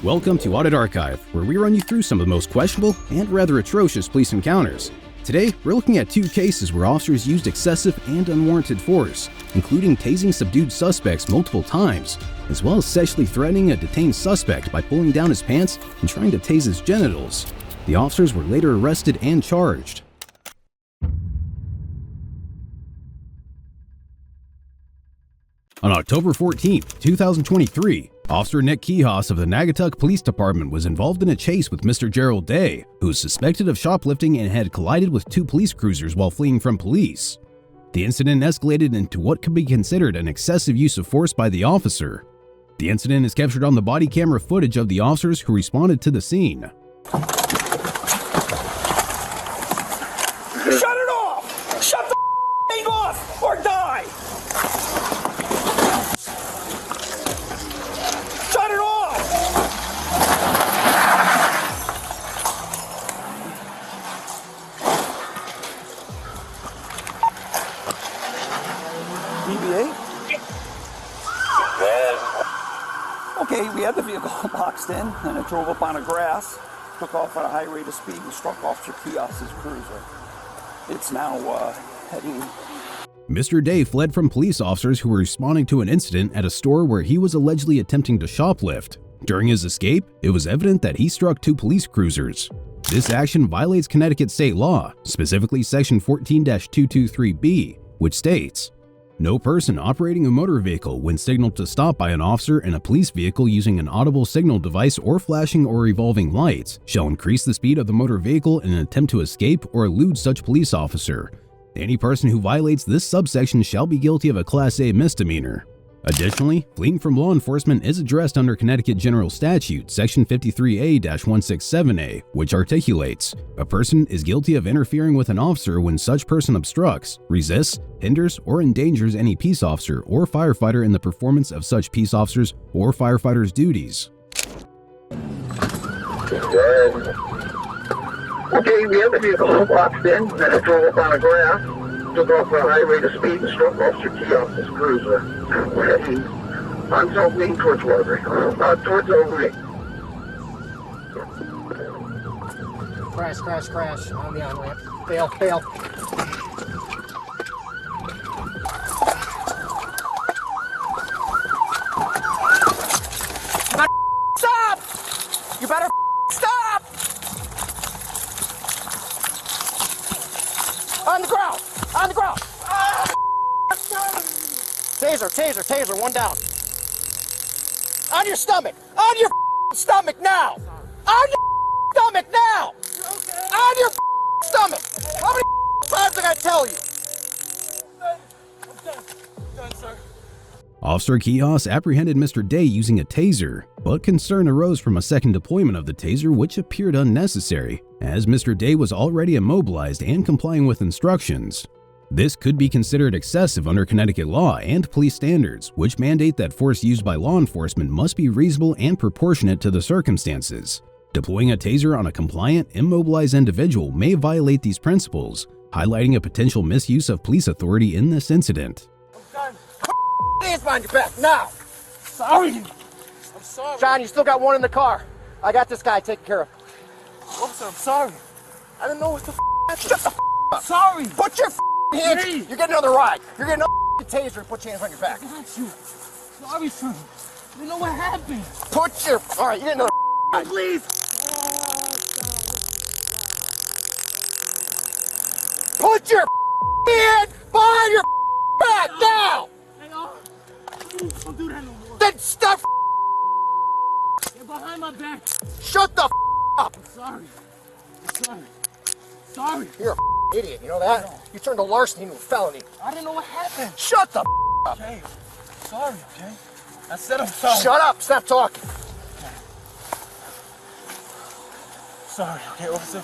Welcome to Audit Archive, where we run you through some of the most questionable and rather atrocious police encounters. Today, we're looking at 2 cases where officers used excessive and unwarranted force, including tasing subdued suspects multiple times, as well as sexually threatening a detained suspect by pulling down his pants and trying to tase his genitals. The officers were later arrested and charged. On October 14, 2023, Officer Nick Kihos of the Naugatuck Police Department was involved in a chase with Mr. Jarell Day, who was suspected of shoplifting and had collided with 2 police cruisers while fleeing from police. The incident escalated into what could be considered an excessive use of force by the officer. The incident is captured on the body camera footage of the officers who responded to the scene. Shut it off! Shut the thing off or die! Shut it off! DBA? Okay, we had the vehicle boxed in and it drove up on a grass, took off at a high rate of speed and struck Officer Kihos' cruiser. It's now heading... Mr. Day fled from police officers who were responding to an incident at a store where he was allegedly attempting to shoplift. During his escape, it was evident that he struck 2 police cruisers. This action violates Connecticut state law, specifically Section 14-223B, which states, "No person operating a motor vehicle when signaled to stop by an officer in a police vehicle using an audible signal device or flashing or revolving lights shall increase the speed of the motor vehicle in an attempt to escape or elude such police officer. Any person who violates this subsection shall be guilty of a Class A misdemeanor." Additionally, fleeing from law enforcement is addressed under Connecticut General Statute Section 53A-167A, which articulates, "A person is guilty of interfering with an officer when such person obstructs, resists, hinders, or endangers any peace officer or firefighter in the performance of such peace officers or firefighters' duties." Okay, we have the vehicle boxed in, and it drove up on a grass, took off at a high rate of speed and struck Officer Kihos' cruiser. We're heading on South Main towards Waterbury, towards Overy. Crash on the on-ramp. Fail. Stop! You better stop! On the ground! On the ground! Taser, 1 down. On your stomach! On your stomach now! On your stomach now! On your stomach! How many times did I tell you? I'm done, sir. Officer Kihos apprehended Mr. Day using a taser, but concern arose from a second deployment of the taser which appeared unnecessary, as Mr. Day was already immobilized and complying with instructions. This could be considered excessive under Connecticut law and police standards, which mandate that force used by law enforcement must be reasonable and proportionate to the circumstances. Deploying a taser on a compliant, immobilized individual may violate these principles, highlighting a potential misuse of police authority in this incident. I'm done. Hands behind your back, now! Sorry! I'm sorry. John, you still got 1 in the car. I got this guy taken care of. Officer, I'm sorry. I didn't know what the happened. Shut the up! Sorry! Put your hands! Please. You're getting another ride. You're getting another taser and put your hands on your back. I got you. Sorry, sir. I didn't know what happened. Put your... Alright, you get another ride. Please! Put your hand behind your back now! Hey, please, don't do that no more. Then stop Get behind my back. Shut the up! I'm sorry. Sorry. You're a idiot, you know that? No. You turned a larceny into a felony. I didn't know what happened. Shut the up! Okay. Sorry, okay? I said I'm sorry. Shut up! Stop talking. Okay. Sorry, okay, officer?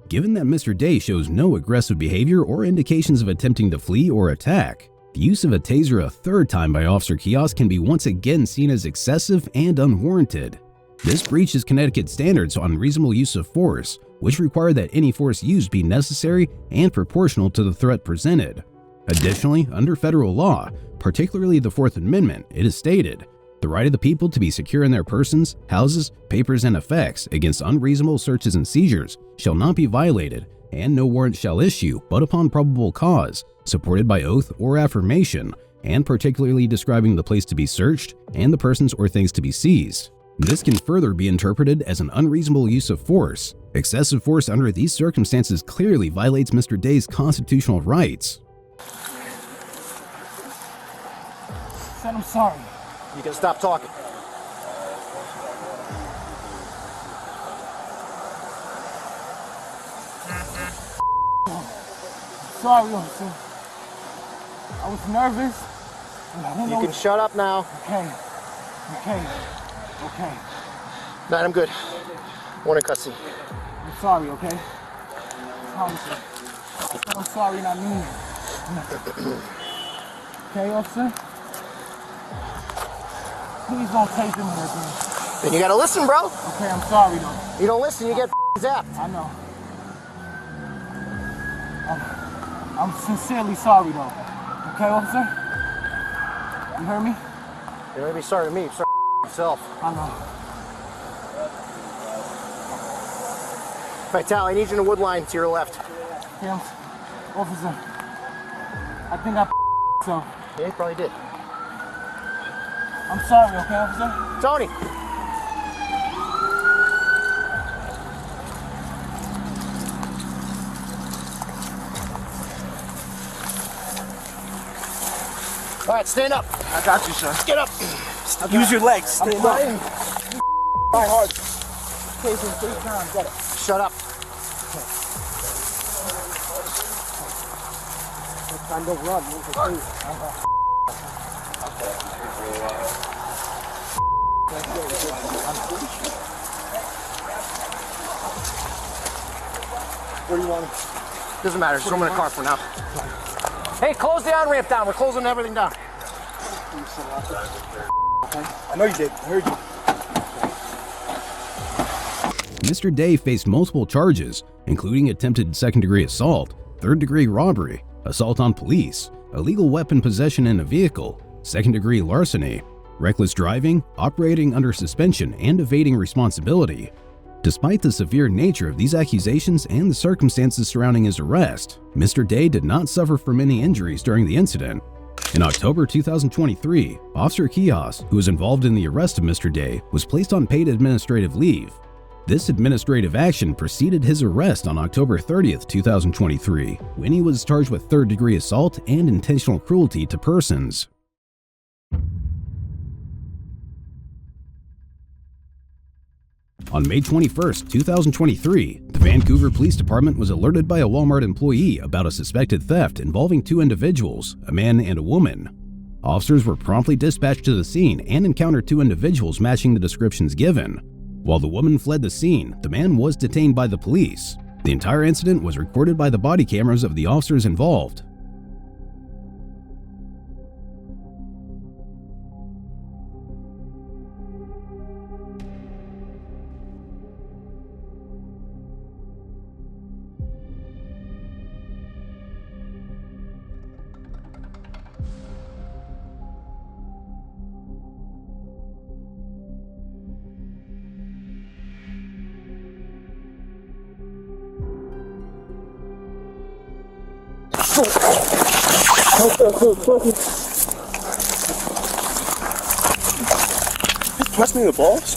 Given that Mr. Day shows no aggressive behavior or indications of attempting to flee or attack, the use of a taser a 3rd time by Officer Kihos can be once again seen as excessive and unwarranted. This breaches Connecticut standards on reasonable use of force, which require that any force used be necessary and proportional to the threat presented. Additionally, under federal law, particularly the Fourth Amendment, it is stated, The right of the people to be secure in their persons, houses, papers, and effects against unreasonable searches and seizures shall not be violated, and no warrant shall issue but upon probable cause, supported by oath or affirmation, and particularly describing the place to be searched and the persons or things to be seized. This can further be interpreted as an unreasonable use of force. Excessive force under these circumstances clearly violates Mr. Day's constitutional rights. Said I'm sorry. You can stop talking. Sorry, officer. I was nervous. You can shut up now. Okay. No, I'm good. Morning, cussy. I'm sorry, okay? I promise you. I said I'm sorry and I mean it. Okay, officer? Please don't take them with me. Then you gotta listen, bro. Okay, I'm sorry though. You don't listen, you get zapped. I know. I'm sincerely sorry though. Okay, officer? You heard me? You don't be sorry to me, you're sorry to yourself. I know. Vital, I need you in the wood line to your left. Yeah, officer. I think I so. Yeah, you probably did. I'm sorry, okay, officer? Tony! All right, stand up. I got you, sir. Get up. Use your legs. Stand up. Try hard. Taser 3 times. Got it. Shut up. Next time, don't run. Move your feet. Where do you want him? Doesn't matter. Just throw him in the car for now. Hey, close the on-ramp down. We're closing everything down. I know you did. I heard you. Mr. Day faced multiple charges, including attempted second-degree assault, third-degree robbery, assault on police, illegal weapon possession in a vehicle, second-degree larceny, reckless driving, operating under suspension, and evading responsibility. Despite the severe nature of these accusations and the circumstances surrounding his arrest, Mr. Day did not suffer from any injuries during the incident. In October 2023, Officer Kios, who was involved in the arrest of Mr. Day, was placed on paid administrative leave. This administrative action preceded his arrest on October 30th, 2023, when he was charged with third-degree assault and intentional cruelty to persons. On May 21, 2023, the Vancouver Police Department was alerted by a Walmart employee about a suspected theft involving two individuals, a man and a woman. Officers were promptly dispatched to the scene and encountered two individuals matching the descriptions given. While the woman fled the scene, the man was detained by the police. The entire incident was recorded by the body cameras of the officers involved. Just press me in the balls.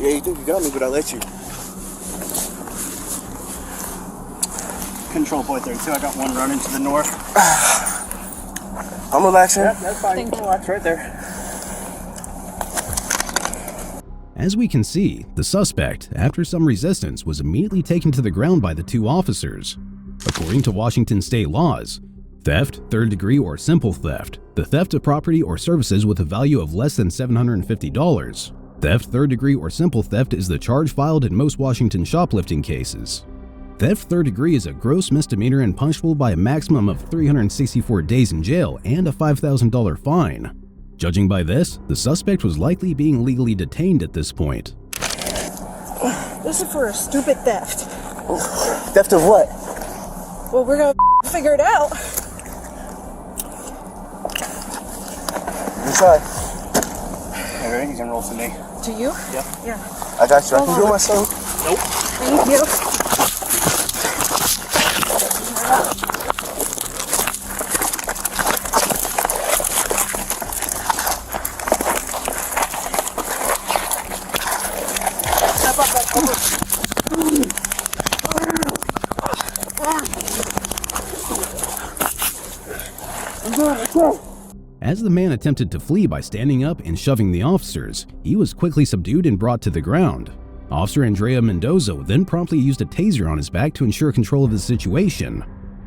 Yeah, you think you got me, but I let you. Control point 32. I got one running to the north. I'm relaxing. Yep, that's fine. You can relax right there. As we can see, the suspect, after some resistance, was immediately taken to the ground by the two officers. According to Washington state laws, theft, third degree, or simple theft, the theft of property or services with a value of less than $750. Theft, third degree, or simple theft is the charge filed in most Washington shoplifting cases. Theft third degree is a gross misdemeanor and punishable by a maximum of 364 days in jail and a $5,000 fine. Judging by this, the suspect was likely being legally detained at this point. This is for a stupid theft. Theft of what? Well, we're gonna figure it out. inside. Okay, ready? He's gonna roll to me. To you? Yeah. Yeah. I got you. I can do it myself. Nope. Thank you. As the man attempted to flee by standing up and shoving the officers, he was quickly subdued and brought to the ground. Officer Andrea Mendoza then promptly used a taser on his back to ensure control of the situation.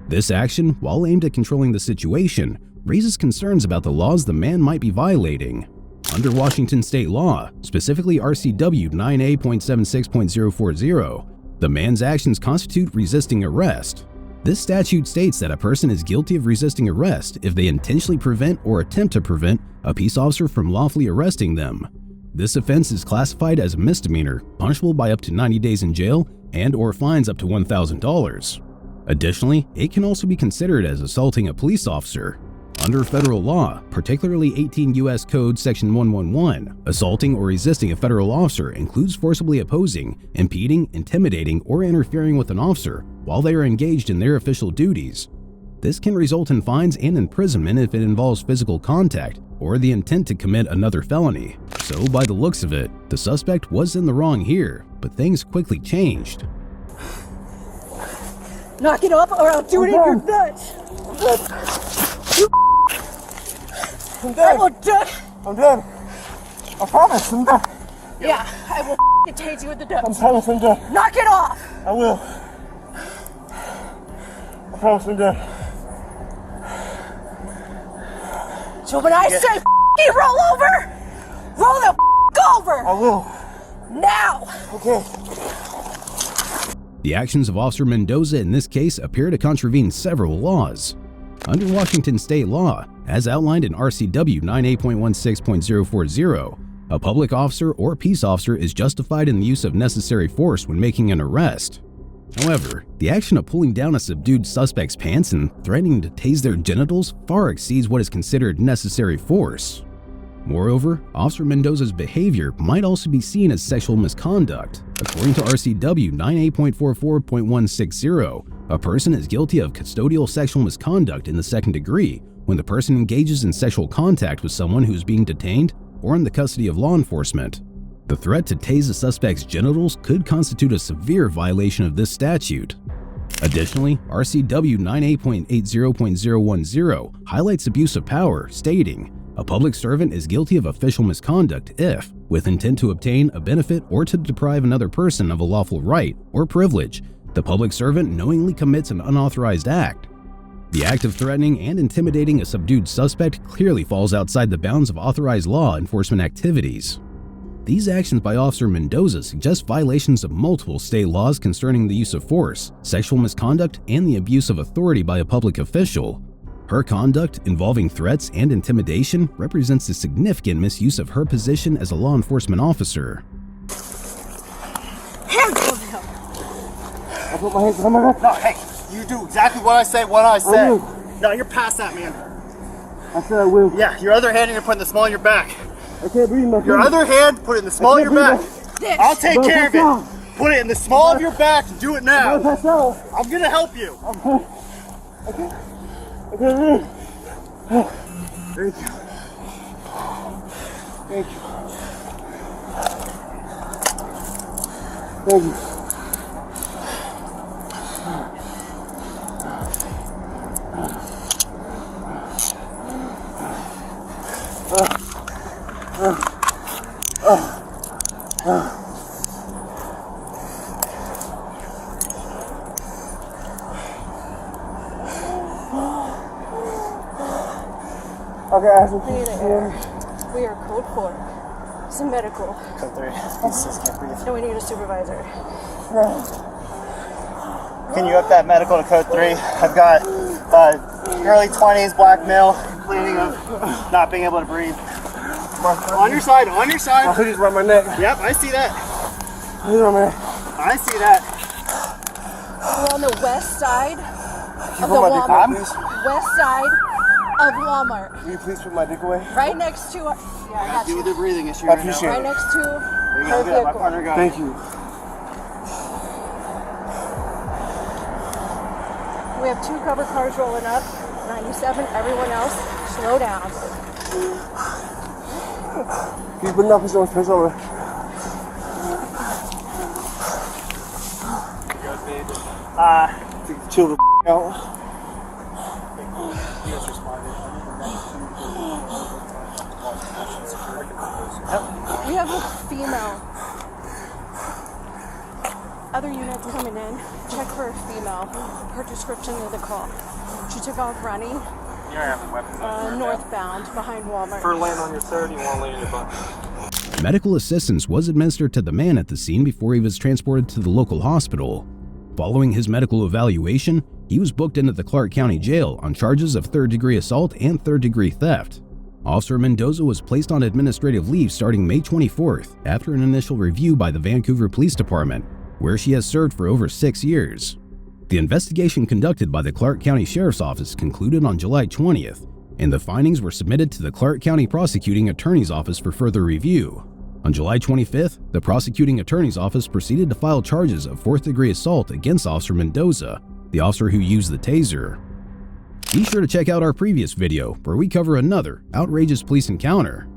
This action, while aimed at controlling the situation, raises concerns about the laws the man might be violating. Under Washington state law, specifically RCW 9A.76.040, the man's actions constitute resisting arrest. This statute states that a person is guilty of resisting arrest if they intentionally prevent or attempt to prevent a peace officer from lawfully arresting them. This offense is classified as a misdemeanor, punishable by up to 90 days in jail and/or fines up to $1,000. Additionally, it can also be considered as assaulting a police officer. Under federal law, particularly 18 U.S. Code Section 111, assaulting or resisting a federal officer includes forcibly opposing, impeding, intimidating, or interfering with an officer while they are engaged in their official duties. This can result in fines and imprisonment if it involves physical contact or the intent to commit another felony. So, by the looks of it, the suspect was in the wrong here, but things quickly changed. Knock it off or I'll do it in your nuts. I'm I dead. will do it. I'm dead. I promise I'm dead. Yeah, I will tase you with the I nuts. promise I'm dead. Knock it off. I will. I promise I'm dead. So when I say roll over, roll the over. I will. Now. Okay. The actions of Officer Mendoza in this case appear to contravene several laws. Under Washington state law, as outlined in RCW 9A.16.040, a public officer or peace officer is justified in the use of necessary force when making an arrest. However, the action of pulling down a subdued suspect's pants and threatening to tase their genitals far exceeds what is considered necessary force. Moreover, Officer Mendoza's behavior might also be seen as sexual misconduct. According to RCW 9A.44.160, a person is guilty of custodial sexual misconduct in the second degree when the person engages in sexual contact with someone who is being detained or in the custody of law enforcement. The threat to tase the suspect's genitals could constitute a severe violation of this statute. Additionally, RCW 9A.80.010 highlights abuse of power, stating, "A public servant is guilty of official misconduct if, with intent to obtain a benefit or to deprive another person of a lawful right or privilege, the public servant knowingly commits an unauthorized act." The act of threatening and intimidating a subdued suspect clearly falls outside the bounds of authorized law enforcement activities. These actions by Officer Mendoza suggest violations of multiple state laws concerning the use of force, sexual misconduct, and the abuse of authority by a public official. Her conduct, involving threats and intimidation, represents a significant misuse of her position as a law enforcement officer. Hands on him. I put my hands on my neck. No, hey, you do exactly what I say, what I I say. will. No, you're past that, man. I said I will. Yeah, your other hand, you're putting the small of your back. I can't breathe my Your other hand, put it in the small of your back. This. I'll take I'm care of gonna pass it. Put it in the small of your back and do it I'm now. gonna pass out. I'm gonna help you. I can't breathe. Thank you. Thank you. Thank you. Okay, I have some We need an air. We are code 4. It's a medical. Code 3. He says can't breathe. And we need a supervisor. Can you up that medical to code 3? I've got early 20s, black male, complaining of not being able to breathe. On your side, on your My side. hoodie's around my neck. Yep, I see that. Hoodie's around my neck. I see that. We're on the west side of the put my dick Walmart. on, please? West side of Walmart. Will you please put my dick away? Right next to yeah, I got Deal you. with the breathing issue I right now. appreciate Right it. next to There you her go. My vehicle. partner got Thank it. you. We have 2 covered cars rolling up. 97. Everyone else, slow down. Can you put an officer on his face over? Chill the out. We have a female. Other units coming in. Check for a female. Her description of the call. She took off running. Northbound behind Walmart. For land on your third, you want to lay in your butt. Medical assistance was administered to the man at the scene before he was transported to the local hospital. Following his medical evaluation, he was booked into the Clark County Jail on charges of third-degree assault and third-degree theft. Officer Mendoza was placed on administrative leave starting May 24th after an initial review by the Vancouver Police Department, where she has served for over 6 years. The investigation conducted by the Clark County Sheriff's Office concluded on July 20th, and the findings were submitted to the Clark County Prosecuting Attorney's Office for further review. On July 25th, the Prosecuting Attorney's Office proceeded to file charges of fourth-degree assault against Officer Mendoza, the officer who used the taser. Be sure to check out our previous video where we cover another outrageous police encounter.